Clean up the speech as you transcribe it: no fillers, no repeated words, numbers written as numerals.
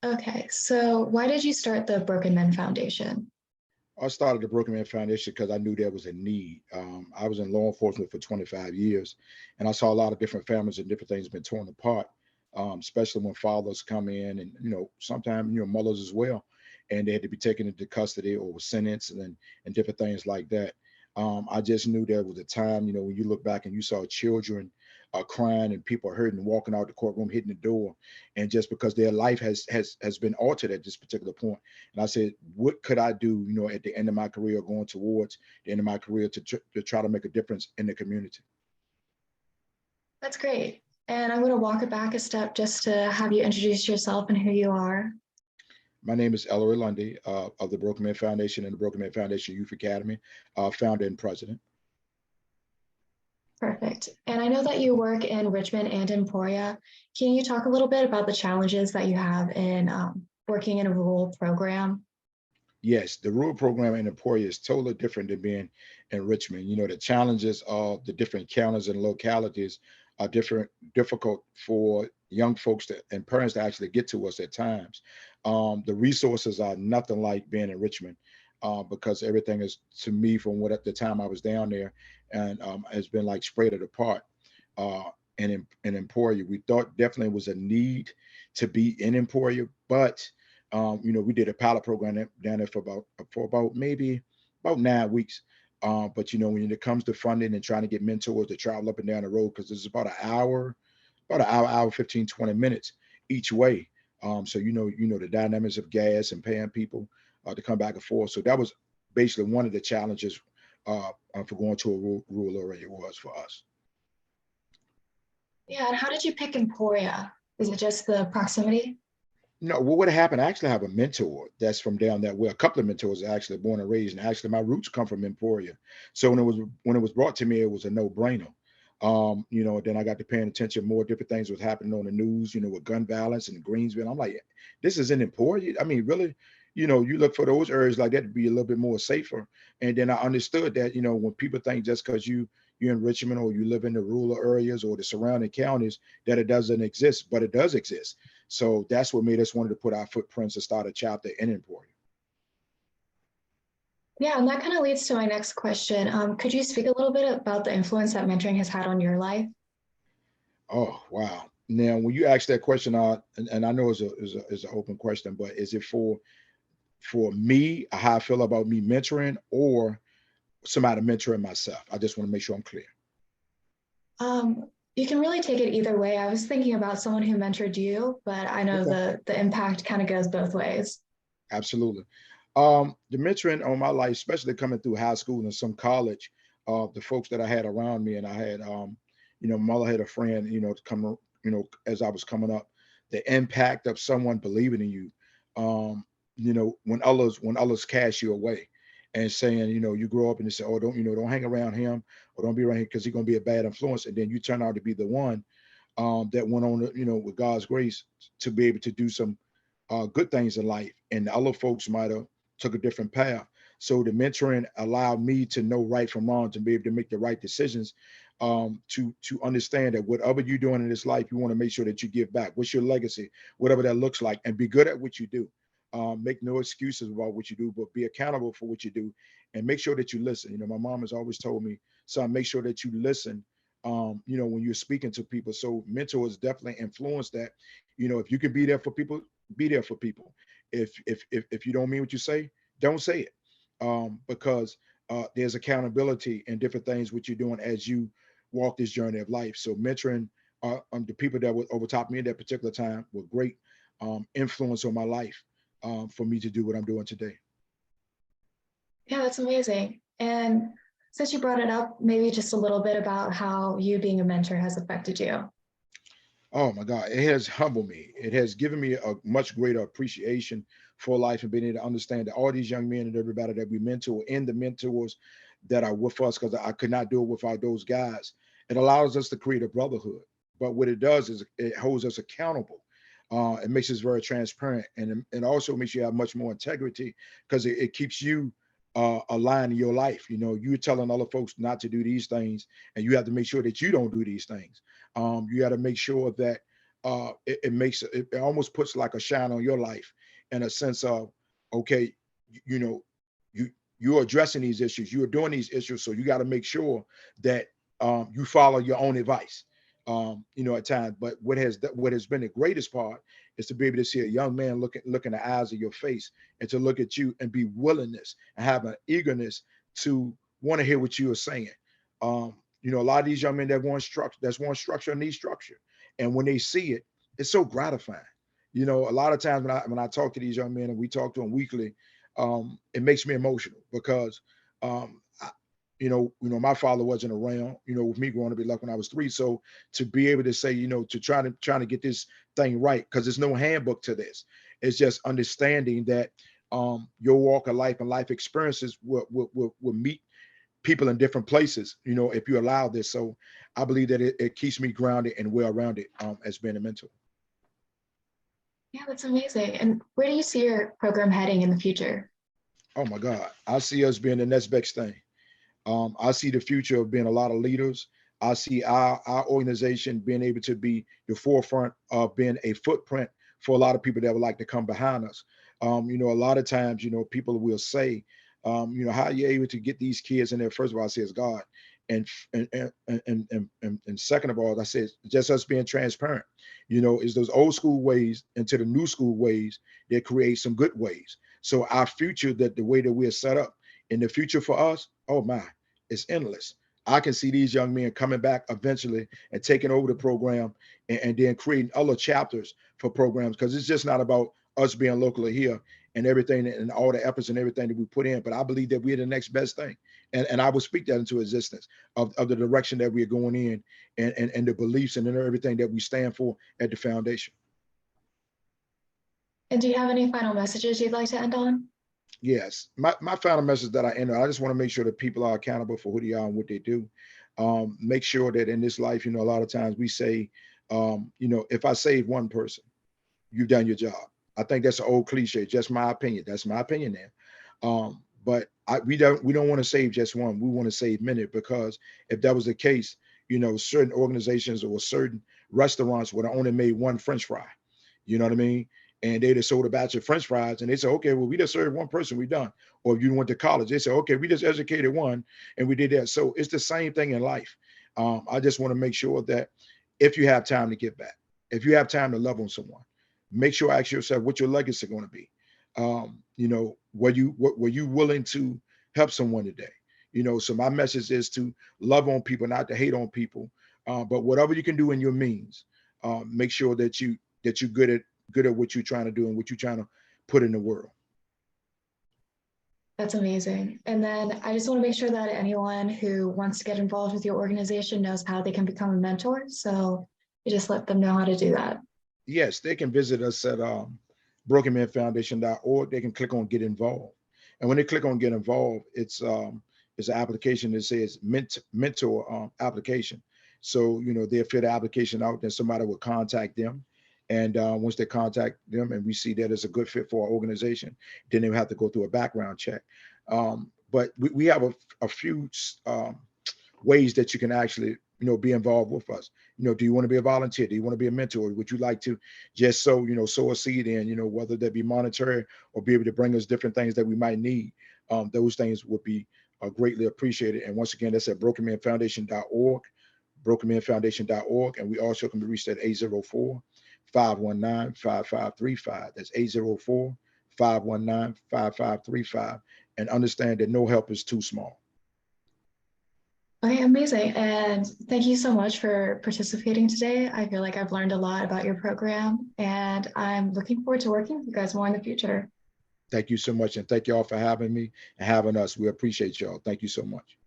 Okay, so why did you start the Broken Men Foundation? I started the Broken Man Foundation because I knew there was a need. I was in law enforcement for 25 years, and I saw a lot of different families and different things been torn apart, especially when fathers come in and, sometimes, mothers as well, and they had to be taken into custody or were sentenced and different things like that. I just knew there was a time, when you look back and you saw children crying and people hurting, walking out the courtroom, hitting the door, and just because their life has been altered at this particular point. And I said, what could I do, at the end of my career, going towards the end of my career to try to make a difference in the community? That's great. And I'm going to walk it back a step just to have you introduce yourself and who you are. My name is Ellery Lundy of the Broken Man Foundation and the Broken Man Foundation Youth Academy, founder and president. Perfect. And I know that you work in Richmond and Emporia. Can you talk a little bit about the challenges that you have in working in a rural program? Yes, the rural program in Emporia is totally different than being in Richmond. The challenges of the different counties and localities are difficult for young folks and parents to actually get to us at times. The resources are nothing like being in Richmond because everything is, to me, from what at the time I was down there, and has been like spread it apart. In Emporia, we thought definitely was a need to be in Emporia, but we did a pilot program down there for about maybe about 9 weeks. But when it comes to funding and trying to get mentors to travel up and down the road, because it's about an hour, 15, 20 minutes each way. So the dynamics of gas and paying people to come back and forth. So that was basically one of the challenges for going to a rural area was for us. Yeah, and how did you pick Emporia? Is it just the proximity? No, what would happen? I actually have a mentor that's from down that way. A couple of mentors are actually born and raised, and actually my roots come from Emporia. So when it was brought to me, it was a no brainer. Then I got to paying attention more different things was happening on the news, with gun violence in Greensville. I'm like, this is in Emporia. I mean, really, you look for those areas like that to be a little bit more safer. And then I understood that, when people think just because you're in Richmond or you live in the rural areas or the surrounding counties that it doesn't exist, but it does exist. So that's what made us wanted to put our footprints to start a chapter in Emporia. Yeah, and that kind of leads to my next question. Could you speak a little bit about the influence that mentoring has had on your life? Oh, wow. Now, when you ask that question, and I know it's an open question, but is it for me, how I feel about me mentoring or somebody mentoring myself? I just want to make sure I'm clear. You can really take it either way. I was thinking about someone who mentored you, but I know Okay. the impact kind of goes both ways. Absolutely. The mentoring on my life, especially coming through high school and some college, the folks that I had around me, and I had, my mother had a friend, to come, as I was coming up, the impact of someone believing in you, when others cast you away, and saying, you grow up and they say, oh, don't hang around him or don't be around him because he's gonna be a bad influence, and then you turn out to be the one that went on, with God's grace to be able to do some good things in life, and the other folks might have took a different path. So the mentoring allowed me to know right from wrong, to be able to make the right decisions, to understand that whatever you're doing in this life, you want to make sure that you give back. What's your legacy, whatever that looks like, and be good at what you do. Make no excuses about what you do, but be accountable for what you do, and make sure that you listen. My mom has always told me, son, make sure that you listen. When you're speaking to people. So mentors definitely influence that. If you can be there for people, be there for people. If you don't mean what you say, don't say it, because there's accountability and different things what you're doing as you walk this journey of life. So mentoring the people that were over top of me at that particular time were great influence on my life, for me to do what I'm doing today. Yeah, that's amazing. And since you brought it up, maybe just a little bit about how you being a mentor has affected you. Oh my God, it has humbled me. It has given me a much greater appreciation for life and being able to understand that all these young men and everybody that we mentor and the mentors that are with us, because I could not do it without those guys. It allows us to create a brotherhood. But what it does is it holds us accountable. It makes us very transparent, and it also makes you have much more integrity because it keeps you aligned in your life. You're telling other folks not to do these things, and you have to make sure that you don't do these things. You got to make sure that it makes it almost puts like a shine on your life in a sense of, okay, you know, you you're addressing these issues, you're doing these issues, so you got to make sure that you follow your own advice. At times, but what has been the greatest part is to be able to see a young man look in the eyes of your face and to look at you and be willingness and have an eagerness to want to hear what you are saying. A lot of these young men that want structure need structure, and when they see it, it's so gratifying. A lot of times when I talk to these young men and we talk to them weekly, it makes me emotional because my father wasn't around, with me growing up, like when I was 3. So to be able to say, to trying to get this thing right, because there's no handbook to this. It's just understanding that your walk of life and life experiences will meet people in different places, if you allow this. So I believe that it keeps me grounded and well-rounded as being a mentor. Yeah, that's amazing. And where do you see your program heading in the future? Oh my God. I see us being the next best thing. I see the future of being a lot of leaders. I see our organization being able to be the forefront of being a footprint for a lot of people that would like to come behind us. A lot of times, people will say, how are you able to get these kids in there? First of all, I say it's God. And second of all, I said just us being transparent, is those old school ways into the new school ways that create some good ways. So our future, that the way that we're set up in the future for us, oh my, it's endless. I can see these young men coming back eventually and taking over the program and then creating other chapters for programs, because it's just not about us being locally here and everything and all the efforts and everything that we put in. But I believe that we're the next best thing. And I will speak that into existence of the direction that we're going in and the beliefs and everything that we stand for at the foundation. And do you have any final messages you'd like to end on? Yes, my final message that I end on, I just want to make sure that people are accountable for who they are and what they do. Make sure that in this life, a lot of times we say, if I save one person, you've done your job. I think that's an old cliche, just my opinion. That's my opinion there. But we don't want to save just one. We want to save many, because if that was the case, certain organizations or certain restaurants would have only made one French fry. You know what I mean? And they'd have sold a batch of French fries, and they say, okay, well, we just served one person, we done. Or if you went to college, they say, okay, we just educated one, and we did that. So it's the same thing in life. I just want to make sure that if you have time to give back, if you have time to love on someone, make sure ask yourself what your legacy going to be. Were you willing to help someone today? So my message is to love on people, not to hate on people. But whatever you can do in your means, make sure that you're good at what you're trying to do and what you're trying to put in the world. That's amazing. And then I just want to make sure that anyone who wants to get involved with your organization knows how they can become a mentor. So you just let them know how to do that. Yes, they can visit us at brokenmanfoundation.org. They can click on get involved. And when they click on get involved, it's an application that says mentor application. So, they'll fill the application out, then somebody will contact them. And once they contact them and we see that it's a good fit for our organization, then they'll have to go through a background check. But we have a few ways that you can actually, be involved with us. Do you want to be a volunteer? Do you want to be a mentor? Would you like to just sow a seed in, whether that be monetary or be able to bring us different things that we might need? Those things would be greatly appreciated. And once again, that's at brokenmanfoundation.org, brokenmanfoundation.org. And we also can be reached at 804-519-5535. That's 804-519-5535. And understand that no help is too small. Okay, amazing. And thank you so much for participating today. I feel like I've learned a lot about your program, and I'm looking forward to working with you guys more in the future. Thank you so much. And thank you all for having me and having us. We appreciate y'all. Thank you so much.